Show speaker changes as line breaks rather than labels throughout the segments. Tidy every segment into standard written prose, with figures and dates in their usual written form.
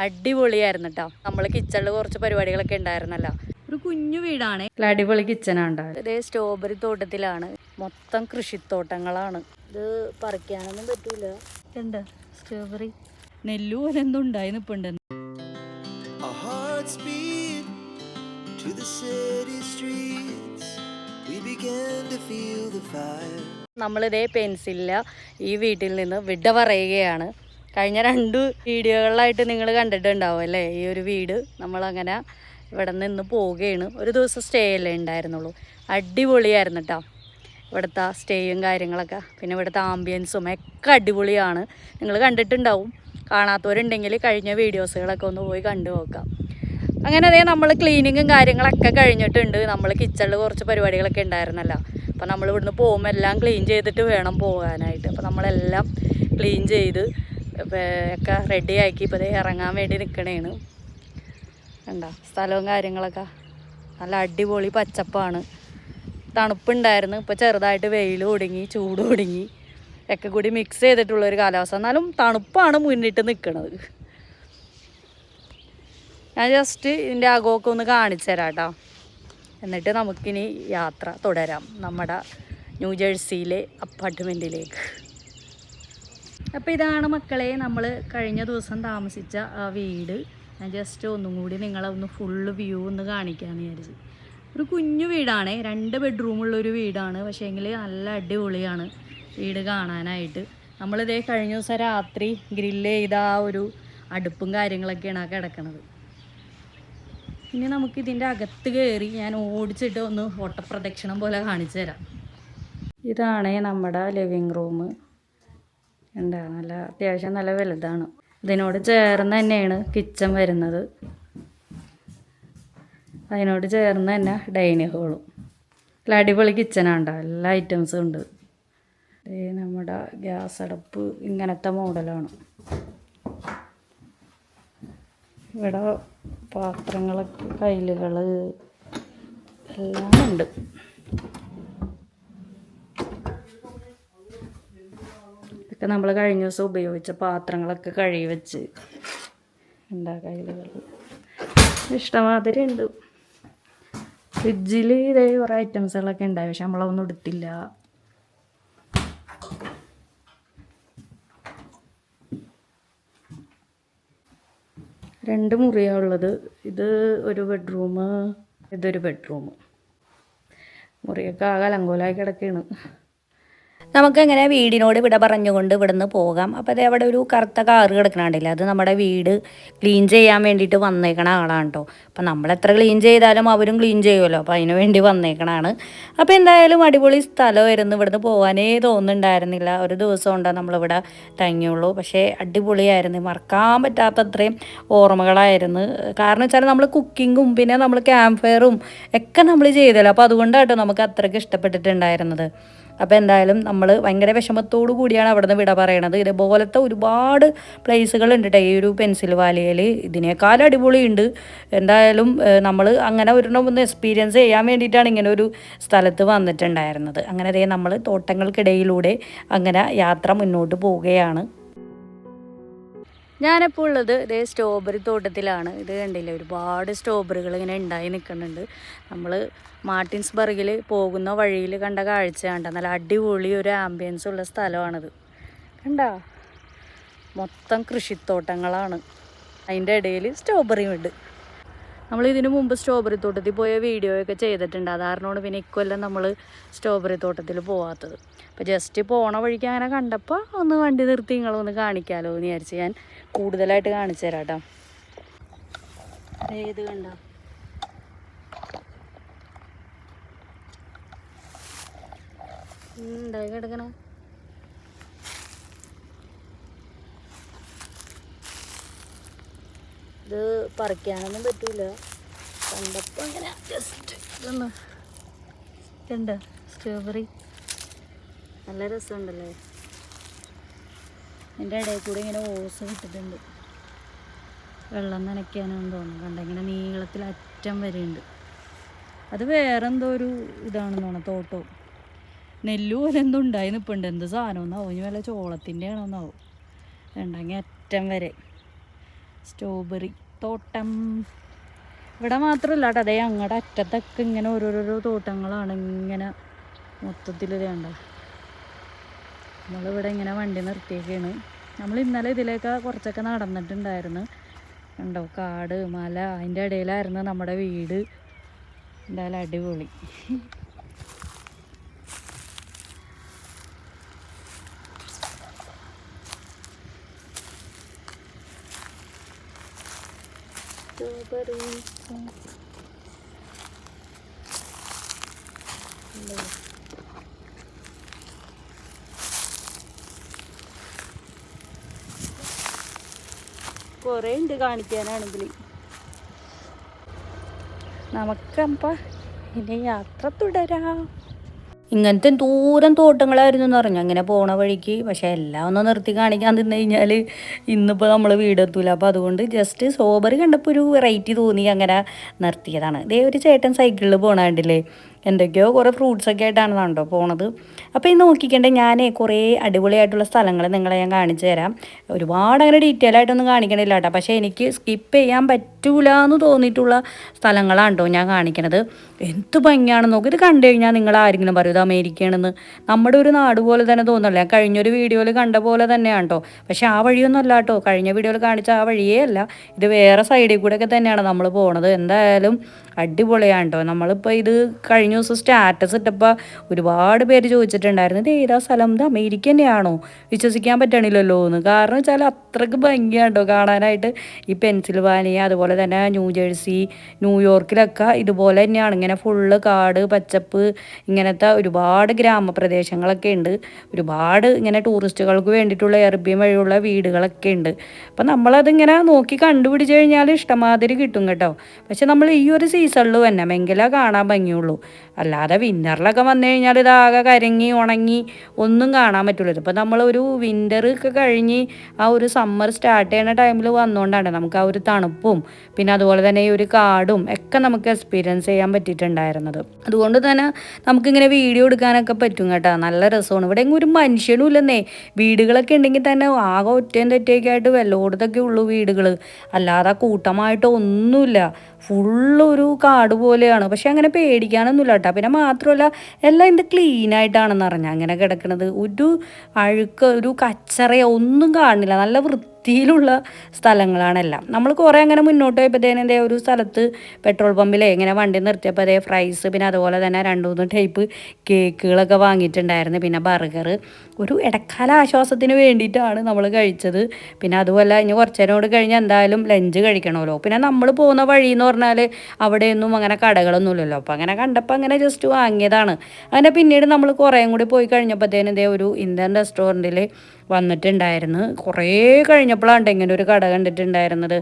അടിപൊളിയായിരുന്നു കേട്ടോ. നമ്മൾ കിച്ചണിൽ കുറച്ച് പരിപാടികളൊക്കെ ഉണ്ടായിരുന്നല്ലോ. ഒരു കുഞ്ഞു വീടാണ്, അടിപൊളി കിച്ചണാണ്. ഇതേ സ്ട്രോബെറി തോട്ടത്തിലാണ്, മൊത്തം കൃഷിത്തോട്ടങ്ങളാണ്. ഇത് പറിക്കാനൊന്നും പറ്റൂല. ഉണ്ട് സ്ട്രോബെറി, നെല്ലു പോലെ എന്തോ ഉണ്ടായി നിൽപ്പുണ്ട്. നമ്മളിതേ പെൻസിലില്ല ഈ വീട്ടിൽ നിന്ന് വിട പറയുകയാണ്. കഴിഞ്ഞ 2 വീഡിയോകളിലായിട്ട് നിങ്ങൾ കണ്ടിട്ടുണ്ടാവും അല്ലേ ഈ ഒരു വീട്. നമ്മളങ്ങനെ ഇവിടെ നിന്ന് പോവുകയാണ്. ഒരു ദിവസം സ്റ്റേ അല്ലേ ഉണ്ടായിരുന്നുള്ളൂ. അടിപൊളിയായിരുന്നു കേട്ടോ ഇവിടുത്തെ സ്റ്റേയും കാര്യങ്ങളൊക്കെ. പിന്നെ ഇവിടുത്തെ ആംബിയൻസും ഒക്കെ അടിപൊളിയാണ്. നിങ്ങൾ കണ്ടിട്ടുണ്ടാവും. കാണാത്തവരുണ്ടെങ്കിൽ കഴിഞ്ഞ വീഡിയോസുകളൊക്കെ ഒന്ന് പോയി കണ്ടു നോക്കാം. അങ്ങനെ അതേ നമ്മൾ ക്ലീനിങ്ങും കാര്യങ്ങളൊക്കെ കഴിഞ്ഞിട്ടുണ്ട്. നമ്മൾ കിച്ചണിൽ കുറച്ച് പരിപാടികളൊക്കെ ഉണ്ടായിരുന്നല്ലോ. അപ്പോൾ നമ്മൾ ഇവിടുന്ന് പോകുമ്പോൾ എല്ലാം ക്ലീൻ ചെയ്തിട്ട് വേണം പോകാനായിട്ട്. അപ്പോൾ നമ്മളെല്ലാം ക്ലീൻ ചെയ്ത് ഒക്കെ റെഡിയാക്കി ഇപ്പോൾ ഇറങ്ങാൻ വേണ്ടി നിൽക്കണേണ്. കണ്ടോ സ്ഥലവും കാര്യങ്ങളൊക്കെ നല്ല അടിപൊളി പച്ചപ്പാണ്. തണുപ്പുണ്ടായിരുന്നു, ഇപ്പോൾ ചെറുതായിട്ട് വെയിൽ ഒടുങ്ങി, ചൂട് ഒടുങ്ങി ഒക്കെ കൂടി മിക്സ് ചെയ്തിട്ടുള്ളൊരു കാലാവസ്ഥ. എന്നാലും തണുപ്പാണ് മുന്നിട്ട് നിൽക്കുന്നത്. ഞാൻ ജസ്റ്റ് ഇതിൻ്റെ അകമൊക്കെ ഒന്ന് കാണിച്ചു തരാം കേട്ടോ. എന്നിട്ട് നമുക്കിനി യാത്ര തുടരാം നമ്മുടെ ന്യൂജേഴ്സിയിലെ അപ്പാർട്ട്മെൻറ്റിലേക്ക്. അപ്പോൾ ഇതാണ് മക്കളെ നമ്മൾ കഴിഞ്ഞ ദിവസം താമസിച്ച ആ വീട്. ഞാൻ ജസ്റ്റ് ഒന്നും കൂടി നിങ്ങളെ ഒന്ന് ഫുള്ള് വ്യൂ ഒന്ന് കാണിക്കാമെന്ന് വിചാരിച്ചു. ഒരു കുഞ്ഞു വീടാണ്, 2 ബെഡ്റൂമുള്ളൊരു വീടാണ്. പക്ഷേ എങ്കിൽ നല്ല അടിപൊളിയാണ് വീട് കാണാനായിട്ട്. നമ്മളിതേ കഴിഞ്ഞ ദിവസം രാത്രി ഗ്രില്ല് ചെയ്ത ആ ഒരു അടുപ്പും കാര്യങ്ങളൊക്കെയാണ് ആ കിടക്കണത്. ഇനി നമുക്കിതിൻ്റെ അകത്ത് കയറി ഞാൻ ഓടിച്ചിട്ട് ഒന്ന് ഓട്ടപ്രദക്ഷിണം പോലെ കാണിച്ചു തരാം. ഇതാണ് നമ്മുടെ ലിവിങ് റൂം. എന്താ നല്ല അത്യാവശ്യം നല്ല വലുതാണ്. ഇതിനോട് ചേർന്ന് തന്നെയാണ് കിച്ചൺ വരുന്നത്. അതിനോട് ചേർന്ന് തന്നെ ഡൈനിങ് ഹോളും. നല്ല അടിപൊളി കിച്ചണാണ്ടോ, എല്ലാ ഐറ്റംസും ഉണ്ട്. നമ്മുടെ ഗ്യാസ് അടുപ്പ് ഇങ്ങനത്തെ മോഡലാണ്. ഇവിടെ പാത്രങ്ങളൊക്കെ കയ്യിലുകൾ എല്ലാം ഉണ്ട്. ഇതൊക്കെ നമ്മൾ കഴിഞ്ഞ ദിവസം ഉപയോഗിച്ച പാത്രങ്ങളൊക്കെ കഴുകി വെച്ച് എന്താ കയ്യിലുകൾ ഇഷ്ടമാതിരി ഉണ്ട്. ഫ്രിഡ്ജിൽ ഇതേ കുറേ ഐറ്റംസുകളൊക്കെ ഉണ്ടായി, പക്ഷെ നമ്മളതൊന്നും എടുത്തില്ല. രണ്ട് മുറിയാണ് ഉള്ളത്. ഇത് ഒരു ബെഡ്റൂം, ഇതൊരു ബെഡ്റൂം. മുറിയൊക്കെ ആകെ അലങ്കോലമായി കിടക്കുകയാണ്. നമുക്കങ്ങനെ വീടിനോട് വിട പറഞ്ഞുകൊണ്ട് ഇവിടുന്ന് പോകാം. അപ്പോൾ അതേ അവിടെ ഒരു കറുത്ത കാറ് കിടക്കണുണ്ടല്ലോ, അത് നമ്മുടെ വീട് ക്ലീൻ ചെയ്യാൻ വേണ്ടിയിട്ട് വന്നേക്കണ ആളാണ് കേട്ടോ. അപ്പോൾ നമ്മളെത്ര ക്ലീൻ ചെയ്താലും അവരും ക്ലീൻ ചെയ്യുമല്ലോ, അപ്പോൾ അതിന് വേണ്ടി വന്നേക്കണതാണ്. അപ്പോൾ എന്തായാലും അടിപൊളി സ്ഥലമായിരുന്നു. ഇവിടുന്ന് പോകാനേ തോന്നുന്നുണ്ടായിരുന്നില്ല. ഒരു ദിവസം കൊണ്ടാണ് നമ്മളിവിടെ തങ്ങിയുള്ളൂ. പക്ഷേ അടിപൊളിയായിരുന്നു, മറക്കാൻ പറ്റാത്തത്രയും ഓർമ്മകളായിരുന്നു. കാരണം വെച്ചാൽ നമ്മൾ കുക്കിങ്ങും പിന്നെ നമ്മൾ ക്യാമ്പ് ഫയറും ഒക്കെ നമ്മൾ ചെയ്തല്ലോ. അപ്പോൾ അതുകൊണ്ടാട്ടോ നമുക്ക് അത്രയ്ക്ക് ഇഷ്ടപ്പെട്ടിട്ടുണ്ടായിരുന്നത്. അപ്പോൾ എന്തായാലും നമ്മൾ ഭയങ്കര വിഷമത്തോടു കൂടിയാണ് അവിടെ നിന്ന് വിട പറയണത്. ഇതേപോലത്തെ ഒരുപാട് പ്ലേസുകളുണ്ട് കേട്ടോ ഈ ഒരു പെൻസിൽ വാലിയിൽ. ഇതിനേക്കാൾ അടിപൊളിയുണ്ട്. എന്തായാലും നമ്മൾ അങ്ങനെ ഒരെണ്ണം ഒന്ന് എക്സ്പീരിയൻസ് ചെയ്യാൻ വേണ്ടിയിട്ടാണ് ഇങ്ങനെ ഒരു സ്ഥലത്ത് വന്നിട്ടുണ്ടായിരുന്നത്. അങ്ങനെ അതേ നമ്മൾ തോട്ടങ്ങൾക്കിടയിലൂടെ അങ്ങനെ യാത്ര മുന്നോട്ട് പോവുകയാണ്. ഞാനിപ്പോൾ ഉള്ളത് ഇതേ സ്ട്രോബെറി തോട്ടത്തിലാണ്. ഇത് കണ്ടില്ലേ, ഒരുപാട് സ്ട്രോബെറികൾ ഇങ്ങനെ ഉണ്ടായി നിൽക്കുന്നുണ്ട്. നമ്മൾ മാർട്ടിൻസ്ബർഗിൽ പോകുന്ന വഴിയിൽ കണ്ട കാഴ്ച കണ്ട നല്ല അടിപൊളി ഒരു ആംബിയൻസ് ഉള്ള സ്ഥലമാണിത്. കണ്ട മൊത്തം കൃഷിത്തോട്ടങ്ങളാണ്, അതിൻ്റെ ഇടയിൽ സ്ട്രോബെറിയും ഉണ്ട്. നമ്മൾ ഇതിനു മുമ്പ് സ്ട്രോബെറി തോട്ടത്തിൽ പോയ വീഡിയോയൊക്കെ ചെയ്തിട്ടുണ്ട്. അതാരണമാണ് പിന്നെ ഇക്കൊല്ലം നമ്മൾ സ്ട്രോബെറി തോട്ടത്തിൽ പോകാത്തത്. അപ്പോൾ ജസ്റ്റ് പോണ വഴിക്ക് അങ്ങനെ കണ്ടപ്പോൾ ഒന്ന് വണ്ടി നിർത്തി നിങ്ങളൊന്ന് കാണിക്കാമല്ലോ എന്ന് വിചാരിച്ച് ഞാൻ കൂടുതലായിട്ട് കാണിച്ചു തരാം കേട്ടോ. ഇത് കണ്ട ഉണ്ടായി കിടക്കണ ഇത് പറിക്കാനൊന്നും പറ്റൂല. കണ്ടപ്പോൾ അങ്ങനെ ജസ്റ്റ് ഇതൊന്ന് കണ്ട സ്ട്രോബെറി നല്ല രസമുണ്ടല്ലേ. എൻ്റെ ഇടയിൽ കൂടെ ഇങ്ങനെ ഓസ് ഇട്ടിട്ടുണ്ട്, വെള്ളം നനയ്ക്കാനാണെന്ന് തോന്നുന്നു. കണ്ട ഇങ്ങനെ നീളത്തിൽ അറ്റം വരെയുണ്ട്. അത് വേറെ എന്തോ ഒരു ഇതാണെന്ന് തോന്നുന്നു, തോട്ടവും നെല്ലു പോലെ എന്തോ ഉണ്ടായി നിൽപ്പുണ്ട്. എന്ത് സാധനം ഒന്നാവും, ഇനി വല്ല ചോളത്തിൻ്റെ ആണോന്നാവും. ഉണ്ടെങ്കിൽ അറ്റം വരെ സ്ട്രോബെറി തോട്ടം. ഇവിടെ മാത്രമല്ല കേട്ടോ, അതേ അങ്ങടെ അറ്റത്തൊക്കെ ഇങ്ങനെ ഓരോരോ തോട്ടങ്ങളാണ്. ഇങ്ങനെ മൊത്തത്തിൽ വേണ്ട. നമ്മളിവിടെ ഇങ്ങനെ വണ്ടി നിർത്തിയൊക്കെയാണ്. നമ്മൾ ഇന്നലെ ഇതിലേക്ക് കുറച്ചൊക്കെ നടന്നിട്ടുണ്ടായിരുന്നു. കണ്ടോ, കാട് മല, അതിൻ്റെ ഇടയിലായിരുന്നു നമ്മുടെ വീട്. എന്തായാലും അടിപൊളി. കുറേ ഉണ്ട് കാണിക്കാനാണെങ്കിൽ. നമുക്കപ്പോൾ ഇനി യാത്ര തുടരാം. ഇങ്ങനത്തെ ദൂരം തോട്ടങ്ങളായിരുന്നു എന്ന് പറഞ്ഞു അങ്ങനെ പോണ വഴിക്ക്. പക്ഷേ എല്ലാം ഒന്ന് നിർത്തി കാണിക്കാൻ നിന്ന് കഴിഞ്ഞാൽ ഇന്നിപ്പോൾ നമ്മൾ വീടെത്തൂല. അപ്പോൾ അതുകൊണ്ട് ജസ്റ്റ് സ്ട്രോബെറി കണ്ടപ്പോൾ ഒരു വെറൈറ്റി തോന്നി, അങ്ങനെ നിർത്തിയതാണ്. ഇതേ ഒരു ചേട്ടൻ സൈക്കിളിൽ പോകണ കണ്ടില്ലേ, എന്തൊക്കെയോ കുറേ ഫ്രൂട്ട്സൊക്കെ ആയിട്ടാണ് കണ്ടോ പോണത്. അപ്പോൾ ഇത് നോക്കിക്കണ്ടേ, ഞാൻ കുറേ അടിപൊളിയായിട്ടുള്ള സ്ഥലങ്ങൾ നിങ്ങളെ ഞാൻ കാണിച്ചു തരാം. ഒരുപാട് അങ്ങനെ ഡീറ്റെയിൽ ആയിട്ടൊന്നും കാണിക്കണില്ല കേട്ടോ, പക്ഷേ എനിക്ക് സ്കിപ്പ് ചെയ്യാൻ പറ്റൂല എന്ന് തോന്നിയിട്ടുള്ള സ്ഥലങ്ങളാണ് കേട്ടോ ഞാൻ കാണിക്കണത്. എന്ത് ഭംഗിയാണെന്ന് നോക്കി. ഇത് കണ്ടു കഴിഞ്ഞാൽ നിങ്ങൾ ആരെങ്കിലും പറയും ഇത് അമേരിക്കയാണെന്ന്. നമ്മുടെ ഒരു നാട് പോലെ തന്നെ തോന്നല്ലേ. കഴിഞ്ഞൊരു വീഡിയോയിൽ കണ്ട പോലെ തന്നെയാണ് കേട്ടോ. പക്ഷേ ആ വഴിയൊന്നും അല്ല കേട്ടോ, കഴിഞ്ഞ വീഡിയോയിൽ കാണിച്ച ആ വഴിയേ അല്ല. ഇത് വേറെ സൈഡിൽ കൂടെ ഒക്കെ തന്നെയാണ് നമ്മൾ പോണത്. എന്തായാലും അടിപൊളിയാണ് കേട്ടോ. നമ്മളിപ്പോൾ ഇത് കഴിഞ്ഞ ദിവസം സ്റ്റാറ്റസ് ഇട്ടപ്പോൾ ഒരുപാട് പേര് ചോദിച്ചിട്ടുണ്ടായിരുന്നു, ഇത് ഏതാ സ്ഥലം, ഇത് അമേരിക്ക തന്നെയാണോ, വിശ്വസിക്കാൻ പറ്റണില്ലല്ലോ എന്ന്. കാരണം വെച്ചാൽ അത്രയ്ക്ക് ഭംഗിയാണ് കേട്ടോ കാണാനായിട്ട്. ഈ പെൻസിൽവാനിയ, അതുപോലെ തന്നെ ന്യൂജേഴ്സി, ന്യൂയോർക്കിലൊക്കെ ഇതുപോലെ തന്നെയാണ്. ഇങ്ങനെ ഫുള്ള് കാട് പച്ചപ്പ്, ഇങ്ങനത്തെ ഒരുപാട് ഗ്രാമപ്രദേശങ്ങളൊക്കെ ഉണ്ട്. ഒരുപാട് ഇങ്ങനെ ടൂറിസ്റ്റുകൾക്ക് വേണ്ടിയിട്ടുള്ള എയർബിഎം വഴിയുള്ള വീടുകളൊക്കെ ഉണ്ട്. അപ്പം നമ്മളതിങ്ങനെ നോക്കി കണ്ടുപിടിച്ച് കഴിഞ്ഞാൽ ഇഷ്ടമാതിരി കിട്ടും കേട്ടോ. പക്ഷെ നമ്മൾ ഈ ഒരു സീസണിൽ തന്നെ എങ്കിലേ കാണാൻ ഭംഗിയുള്ളൂ. അല്ലാതെ വിൻ്ററിലൊക്കെ വന്നു കഴിഞ്ഞാൽ ഇതാകെ കരങ്ങി ഉണങ്ങി ഒന്നും കാണാൻ പറ്റില്ല. ഇപ്പോൾ നമ്മളൊരു വിൻ്റർ ഒക്കെ കഴിഞ്ഞ് ആ ഒരു സമ്മർ സ്റ്റാർട്ട് ചെയ്യുന്ന ടൈമിൽ വന്നുകൊണ്ടാണ് നമുക്ക് ആ ഒരു തണുപ്പും പിന്നെ അതുപോലെ തന്നെ ഈ ഒരു കാടും ഒക്കെ നമുക്ക് എക്സ്പീരിയൻസ് ചെയ്യാൻ പറ്റിയിട്ടുണ്ടായിരുന്നത്. അതുകൊണ്ട് തന്നെ നമുക്കിങ്ങനെ വീഡിയോ എടുക്കാനൊക്കെ പറ്റും കേട്ടോ. നല്ല രസമാണ്. ഇവിടെ എങ്ങും ഒരു മനുഷ്യനും ഇല്ലെന്നേ. വീടുകളൊക്കെ ഉണ്ടെങ്കിൽ തന്നെ ആകെ ഒറ്റയും തെറ്റയൊക്കെ ആയിട്ട് വല്ലോടത്തൊക്കെ ഉള്ളൂ വീടുകൾ, അല്ലാതെ കൂട്ടമായിട്ട് ഒന്നുമില്ല. ഫുള്ളൊരു കാട് പോലെയാണ്. പക്ഷെ അങ്ങനെ പേടിക്കാനൊന്നുമില്ല കേട്ടോ. പിന്നെ മാത്രമല്ല എല്ലാം ഇത് ക്ലീനായിട്ടാണെന്ന് പറഞ്ഞാൽ അങ്ങനെ കിടക്കുന്നത്. ഒരു അഴുക്ക് ഒരു കച്ചറയോ ഒന്നും കാണില്ല. നല്ല വൃത്തിയിലുള്ള സ്ഥലങ്ങളാണെല്ലാം. നമ്മൾ കുറേ അങ്ങനെ മുന്നോട്ട് പോയപ്പോഴത്തേനും എന്തേ ഒരു സ്ഥലത്ത് പെട്രോൾ പമ്പിലേ ഇങ്ങനെ വണ്ടി നിർത്തിയപ്പോൾ അതേ ഫ്രൈസ്, പിന്നെ അതുപോലെ തന്നെ 2-3 ടൈപ്പ് കേക്കുകളൊക്കെ വാങ്ങിയിട്ടുണ്ടായിരുന്നു. പിന്നെ ബർഗർ, ഒരു ഇടക്കാല ആശ്വാസത്തിന് വേണ്ടിയിട്ടാണ് നമ്മൾ കഴിച്ചത്. പിന്നെ അതുപോലെ ഇനി കുറച്ച് നേരം കൂടി കഴിഞ്ഞാൽ എന്തായാലും ലഞ്ച് കഴിക്കണമല്ലോ. പിന്നെ നമ്മൾ പോകുന്ന വഴി എന്ന് പറഞ്ഞാൽ അവിടെയൊന്നും അങ്ങനെ കടകളൊന്നും ഇല്ലല്ലോ. അപ്പോൾ അങ്ങനെ കണ്ടപ്പോൾ അങ്ങനെ ജസ്റ്റ് വാങ്ങിയതാണ്. അങ്ങനെ പിന്നീട് നമ്മൾ കുറേയും കൂടി പോയി കഴിഞ്ഞപ്പോഴത്തേനും ഇതേ ഒരു ഇന്ത്യൻ റെസ്റ്റോറൻറ്റിൽ വന്നിട്ടുണ്ടായിരുന്നു. കുറേ കഴിഞ്ഞപ്പോഴാണ് ഇങ്ങനെ ഒരു കട കണ്ടിട്ടുണ്ടായിരുന്നത്.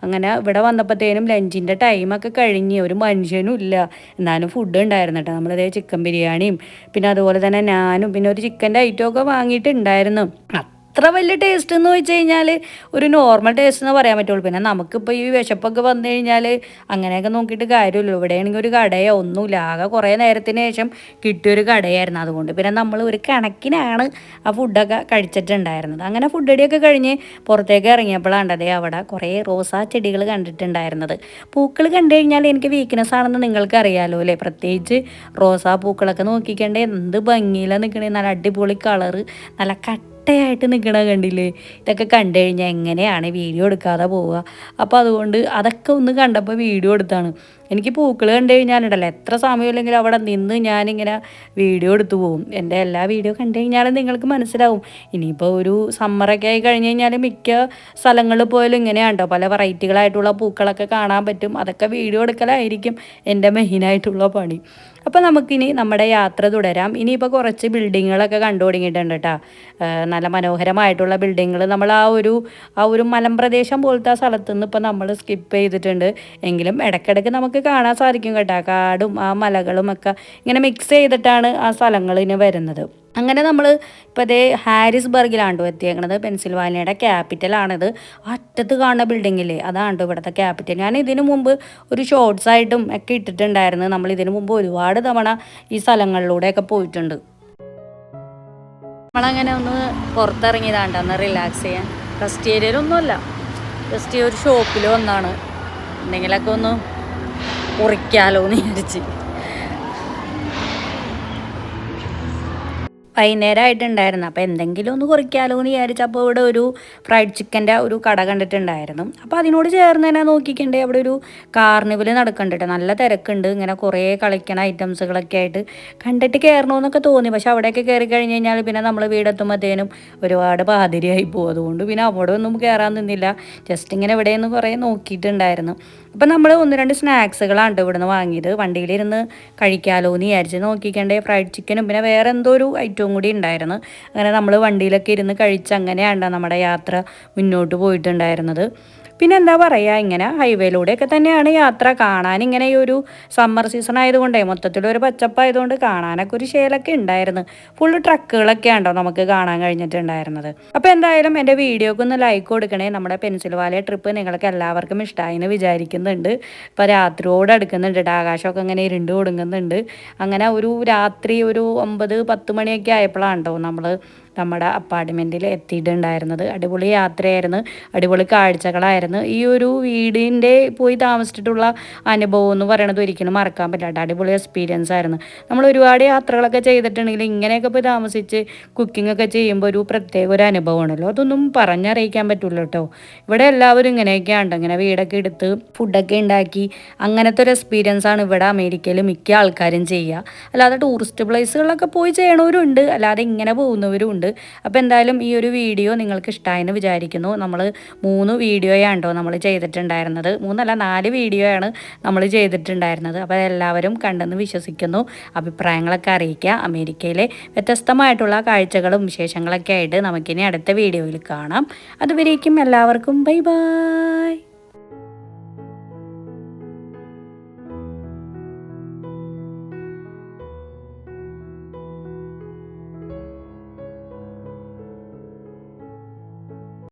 അങ്ങനെ ഇവിടെ വന്നപ്പോഴത്തേനും ലഞ്ചിൻ്റെ ടൈമൊക്കെ കഴിഞ്ഞ് ഒരു മനുഷ്യനും ഇല്ല. എന്നാലും ഫുഡ് ഉണ്ടായിരുന്നു കേട്ടോ. നമ്മളിതേ ചിക്കൻ ബിരിയാണിയും പിന്നെ അതുപോലെ തന്നെ നാനും പിന്നെ ഒരു ചിക്കൻ്റെ ഐറ്റമൊക്കെ വാങ്ങിയിട്ടുണ്ടായിരുന്നു. അത്ര വലിയ ടേസ്റ്റ് എന്ന് വെച്ച് കഴിഞ്ഞാൽ ഒരു നോർമൽ ടേസ്റ്റ് എന്ന് പറയാൻ പറ്റുള്ളൂ. പിന്നെ നമുക്കിപ്പോൾ ഈ വിശപ്പൊക്കെ വന്നു കഴിഞ്ഞാൽ അങ്ങനെയൊക്കെ നോക്കിയിട്ട് കാര്യമില്ലല്ലോ. ഇവിടെയാണെങ്കിൽ ഒരു കടയോ ഒന്നുമില്ല. ആകെ കുറേ നേരത്തിന് ശേഷം കിട്ടിയൊരു കടയായിരുന്നു. അതുകൊണ്ട് പിന്നെ നമ്മൾ ഒരു കണക്കിനാണ് ആ ഫുഡൊക്കെ കഴിച്ചിട്ടുണ്ടായിരുന്നത്. അങ്ങനെ ഫുഡ് അടിയൊക്കെ കഴിഞ്ഞ് പുറത്തേക്ക് ഇറങ്ങിയപ്പോഴാണ് അതേ അവിടെ കുറേ റോസാ ചെടികൾ കണ്ടിട്ടുണ്ടായിരുന്നത്. പൂക്കൾ കണ്ടു കഴിഞ്ഞാൽ എനിക്ക് വീക്ക്നെസ് ആണെന്ന് നിങ്ങൾക്ക് അറിയാമല്ലോ അല്ലേ. പ്രത്യേകിച്ച് റോസാ പൂക്കളൊക്കെ നോക്കിക്കണ്ടേ എന്ത് ഭംഗിയിലാണ് നിൽക്കണേ. നല്ല അടിപൊളി കളറ്, നല്ല കട്ടയായിട്ട് നിൽക്കണ കണ്ടില്ലേ. ഇതൊക്കെ കണ്ടു കഴിഞ്ഞാൽ എങ്ങനെയാണ് വീഡിയോ എടുക്കാതെ പോവുക. അപ്പോൾ അതുകൊണ്ട് അതൊക്കെ ഒന്ന് കണ്ടപ്പോൾ വീഡിയോ എടുത്താണ്. എനിക്ക് പൂക്കൾ കണ്ടു കഴിഞ്ഞാലുണ്ടല്ലോ എത്ര സമയമില്ലെങ്കിൽ അവിടെ നിന്ന് ഞാനിങ്ങനെ വീഡിയോ എടുത്തു പോകും. എൻ്റെ എല്ലാ വീഡിയോ കണ്ടു കഴിഞ്ഞാലും നിങ്ങൾക്ക് മനസ്സിലാവും. ഇനിയിപ്പോൾ ഒരു സമ്മറൊക്കെ ആയി കഴിഞ്ഞ് കഴിഞ്ഞാൽ മിക്ക സ്ഥലങ്ങളിൽ പോയാലും ഇങ്ങനെയാണ് കേട്ടോ. പല വെറൈറ്റികളായിട്ടുള്ള പൂക്കളൊക്കെ കാണാൻ പറ്റും. അതൊക്കെ വീഡിയോ എടുക്കലായിരിക്കും എൻ്റെ മെയിനായിട്ടുള്ള പണി. അപ്പോൾ നമുക്കിനി നമ്മുടെ യാത്ര തുടരാം. ഇനിയിപ്പോൾ കുറച്ച് ബിൽഡിങ്ങുകളൊക്കെ കണ്ടു തുടങ്ങിയിട്ടുണ്ട് കേട്ടോ. നല്ല മനോഹരമായിട്ടുള്ള ബിൽഡിങ്ങുകൾ. നമ്മൾ ആ ഒരു മലമ്പ്രദേശം പോലത്തെ ആ സ്ഥലത്തു നിന്ന് ഇപ്പോൾ നമ്മൾ സ്കിപ്പ് ചെയ്തിട്ടുണ്ട്. എങ്കിലും ഇടയ്ക്കിടയ്ക്ക് നമുക്ക് കാണാൻ സാധിക്കും കേട്ടോ. കാടും ആ മലകളും ഒക്കെ ഇങ്ങനെ മിക്സ് ചെയ്തിട്ടാണ് ആ സ്ഥലങ്ങളിന് വരുന്നത്. അങ്ങനെ നമ്മൾ ഇപ്പോൾ അതേ ഹാരിസ്ബർഗിലാണ് എത്തിയേക്കണത്. പെൻസിൽവാനിയയുടെ ക്യാപിറ്റലാണിത്. അറ്റത്ത് കാണുന്ന ബിൽഡിങ്ങില്ലേ, അതാണ് ഇവിടുത്തെ ക്യാപിറ്റൽ. ഞാൻ ഇതിനു മുമ്പ് ഒരു ഷോർട്സായിട്ടും ഒക്കെ ഇട്ടിട്ടുണ്ടായിരുന്നു. നമ്മൾ ഇതിനു മുമ്പ് ഒരുപാട് തവണ ഈ സ്ഥലങ്ങളിലൂടെയൊക്കെ പോയിട്ടുണ്ട്. നമ്മളങ്ങനെ ഒന്ന് പുറത്തിറങ്ങിയതാണ്ട് ഒന്ന് റിലാക്സ് ചെയ്യാൻ. റെസ്റ്റ് ഏരിയയിലൊന്നുമല്ല, ജസ്റ്റ് ഈ ഒരു ഷോപ്പിൽ വന്നാണ്, എന്തെങ്കിലുമൊക്കെ ഒന്ന് കുറിക്കാലോ എന്ന് വിചാരിച്ച്. വൈകുന്നേരമായിട്ടുണ്ടായിരുന്നു, അപ്പോൾ എന്തെങ്കിലും ഒന്ന് കുറിക്കാലോ എന്ന് വിചാരിച്ചപ്പോൾ ഇവിടെ ഒരു ഫ്രൈഡ് ചിക്കൻ്റെ ഒരു കട കണ്ടിട്ടുണ്ടായിരുന്നു. അപ്പോൾ അതിനോട് ചേർന്ന് തന്നെ നോക്കിക്കണ്ടേ അവിടെ ഒരു കാർണിവൽ നടക്കണ്ടിട്ട് നല്ല തിരക്കുണ്ട്. ഇങ്ങനെ കുറേ കളിക്കണ ഐറ്റംസുകളൊക്കെ ആയിട്ട് കണ്ടിട്ട് കയറണമെന്നൊക്കെ തോന്നി. പക്ഷെ അവിടെയൊക്കെ കയറി കഴിഞ്ഞ് കഴിഞ്ഞാൽ പിന്നെ നമ്മൾ വീടെത്തുമ്പോഴത്തേനും ഒരുപാട് പാതിരിയായി പോകും. അതുകൊണ്ട് പിന്നെ അവിടെ ഒന്നും കയറാൻ നിന്നില്ല, ജസ്റ്റ് ഇങ്ങനെ ഇവിടെയൊന്ന് കുറേ നോക്കിയിട്ടുണ്ടായിരുന്നു. അപ്പം നമ്മൾ 1-2 സ്നാക്സുകളാണ് ഇവിടുന്ന് വാങ്ങിയത്. വണ്ടിയിലിരുന്ന് കഴിക്കാമല്ലോ എന്ന് വിചാരിച്ച് നോക്കിക്കണ്ടേ ഫ്രൈഡ് ചിക്കനും പിന്നെ വേറെ എന്തോ ഒരു ഐറ്റവും കൂടി ഉണ്ടായിരുന്നു. അങ്ങനെ നമ്മൾ വണ്ടിയിലൊക്കെ ഇരുന്ന് കഴിച്ച് അങ്ങനെയാണ് നമ്മുടെ യാത്ര മുന്നോട്ട് പോയിട്ടുണ്ടായിരുന്നത്. പിന്നെ എന്താ പറയുക, ഇങ്ങനെ ഹൈവേയിലൂടെയൊക്കെ തന്നെയാണ് യാത്ര. കാണാൻ ഇങ്ങനെ ഈ ഒരു സമ്മർ സീസൺ ആയതുകൊണ്ടേ മൊത്തത്തിലൊരു പച്ചപ്പായതുകൊണ്ട് കാണാനൊക്കെ ഒരു ശേലൊക്കെ ഉണ്ടായിരുന്നു. ഫുള്ള് ട്രക്കുകളൊക്കെ ഉണ്ടോ നമുക്ക് കാണാൻ കഴിഞ്ഞിട്ടുണ്ടായിരുന്നത്. അപ്പോൾ എന്തായാലും എൻ്റെ വീഡിയോക്ക് ഒന്ന് ലൈക്ക് കൊടുക്കണേ. നമ്മുടെ പെൻസിൽ വാലി ട്രിപ്പ് നിങ്ങൾക്ക് എല്ലാവർക്കും ഇഷ്ടമായി എന്ന് വിചാരിക്കുന്നുണ്ട്. ഇപ്പോൾ രാത്രിയോട് അടുക്കുന്നുണ്ട്, ആകാശമൊക്കെ ഇങ്ങനെ ഇരുണ്ട് കൊടുങ്ങുന്നുണ്ട്. അങ്ങനെ ഒരു രാത്രി ഒരു 9-10 മണിയൊക്കെ ആയപ്പോഴാണ് കേട്ടോ നമ്മൾ നമ്മുടെ അപ്പാർട്ട്മെൻറ്റിൽ എത്തിയിട്ടുണ്ടായിരുന്നത്. അടിപൊളി യാത്രയായിരുന്നു, അടിപൊളി കാഴ്ചകളായിരുന്നു. ഈ ഒരു വീടിൻ്റെ പോയി താമസിച്ചിട്ടുള്ള അനുഭവം എന്ന് പറയുന്നത് ഒരിക്കലും മറക്കാൻ പറ്റാത്ത അടിപൊളി എക്സ്പീരിയൻസ് ആയിരുന്നു. നമ്മൾ ഒരുപാട് യാത്രകളൊക്കെ ചെയ്തിട്ടുണ്ടെങ്കിൽ ഇങ്ങനെയൊക്കെ പോയി താമസിച്ച് കുക്കിംഗ് ഒക്കെ ചെയ്യുമ്പോൾ ഒരു പ്രത്യേക ഒരു അനുഭവമാണല്ലോ, അതൊന്നും പറഞ്ഞറിയിക്കാൻ പറ്റില്ല കേട്ടോ. ഇവിടെ എല്ലാവരും ഇങ്ങനെയൊക്കെയാണ്, ഇങ്ങനെ വീടൊക്കെ എടുത്ത് ഫുഡൊക്കെ ഉണ്ടാക്കി അങ്ങനത്തെ ഒരു എക്സ്പീരിയൻസ് ആണ് ഇവിടെ അമേരിക്കയിൽ മിക്ക ആൾക്കാരും ചെയ്യുക. അല്ലാതെ ടൂറിസ്റ്റ് പ്ലേസുകളിലൊക്കെ പോയി ചെയ്യണവരുണ്ട്, അല്ലാതെ ഇങ്ങനെ പോകുന്നവരും ഉണ്ട്. അപ്പോൾ എന്തായാലും ഈ ഒരു വീഡിയോ നിങ്ങൾക്ക് ഇഷ്ടമായെന്ന് വിചാരിക്കുന്നു. നമ്മൾ 3 വീഡിയോയാണ് കേട്ടോ നമ്മൾ ചെയ്തിട്ടുണ്ടായിരുന്നത്, 3 അല്ല 4 വീഡിയോയാണ് നമ്മൾ ചെയ്തിട്ടുണ്ടായിരുന്നത്. അപ്പോൾ എല്ലാവരും കണ്ടെന്ന് വിശ്വസിക്കുന്നു. അഭിപ്രായങ്ങളൊക്കെ അറിയിക്കുക. അമേരിക്കയിലെ വ്യത്യസ്തമായിട്ടുള്ള കാഴ്ചകളും വിശേഷങ്ങളൊക്കെ ആയിട്ട് നമുക്കിനി അടുത്ത വീഡിയോയിൽ കാണാം. അതുവരേക്കും എല്ലാവർക്കും ബൈ ബൈ.